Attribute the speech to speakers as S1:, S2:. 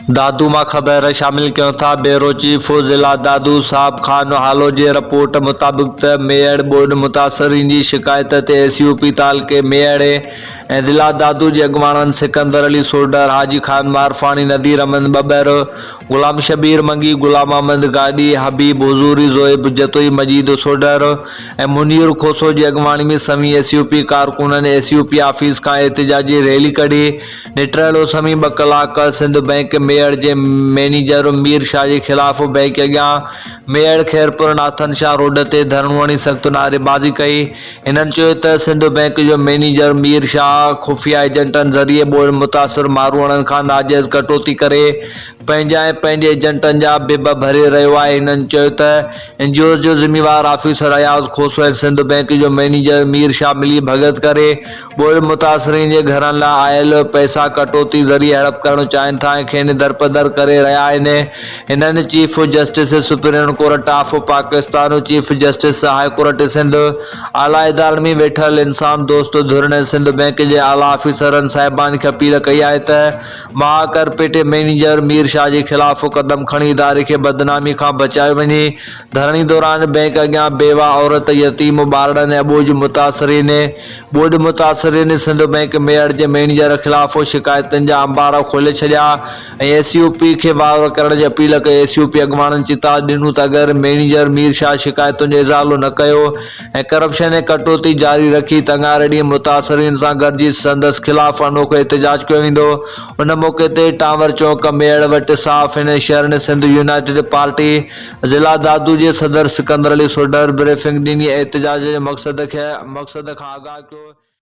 S1: दादू मां ख़बर शामिल क्यों था। ब्यूरो चीफ ज़िला दादू साहब खान हालो जी रिपोर्ट मुताबिक़ त मेड़ बोर्ड मुतासरीन की शिकायत ते SUP तालके मेड़ ऐं ज़िला दादू के अॻुवाणनि सिकंदर अली सोडर, हाजी खान मारफानी, नदीर अहमद बबर, गुलाम शबीर मंगी, गुलाम अहमद गाड़ी, हबीब हुजूरी, ज़ोएब जतोई, मजीद सोडर ऐं मुनीर खोसो की अॻुवाणी में समी SUP कारकुननि SUP ऑफिस का एहतिजाजी रैली कढी। निटरलो समी 2 कलाक सिंध बैंक मेयर के मैनेजर मीर शाह के खिलाफ बैंक अॻियां mayor Khairpur Nathan Shah road ते धरणो हणी सख़्त नारेबाज़ी कई। इन्हनि चयो त सिंध बैंक जो मैनेजर मीर शाह खुफ़िया एजेंटनि ज़रिए बोर्ड मुतासिर माण्हुनि खां नाजायज़ कटौती करे पंहिंजा ऐं पंहिंजे एजेंटनि जा बिब भरे रहियो आहे। इन्हनि चयो त NGO जो ज़िम्मेवार ऑफिसर अयाज़ खोसो ऐं सिंध बैंक जो मैनेजर मीर शाह मिली भगत करे बोर्ड मुतासिरीन जे घरनि लाइ आयल पैसा कटौती ज़रिए हड़प करणु चाहिनि था ऐं खेनि दरपदर करे रहिया आहिनि। इन्हनि chief justice supreme court of Pakistan, chief justice high court Sindh, आला इदारनि में वेठल इंसान दोस्त धुरन सिंध बैंक के आला ऑफिसरनि साहिबान खे अपील कई आहे त महाकरपेटे मैनेजर मीर शाह के खिलाफ कदम खणी इदारे के बदनामी का बचायो वञे। धरणी दौरान बैंक अॻियां बेवा औरत, यतीम ॿारनि ऐं बोर्ड मुतासरीन सिंध बैंक मेयर के मैनेजर खिलाफ शिकायतनि जा अंबारा खोले छॾिया ऐं SUP खे वार करण जी अपील कई। SUP अॻुवाणनि चिताद ॾिनो त अगरि मैनेजर मीर शाह शिकायतुनि जो इज़ालो न कयो ऐं करप्शन ऐं कटौती जारी रखी त अॻारे ॾींहुं मुतासरीन सां गॾिजी संदसि खिलाफ अनोखो एहतिजाज कयो वेंदो। उन मौके ते टावर चौक मेड़ वटि साफ़ इन शहर सिंध यूनाइटेड पार्टी ज़िला दादू के सदर सिकंदर अली सोडर ब्रीफिंग ॾिनी। एहतिजाज जे मक़सद खां आगाह कयो।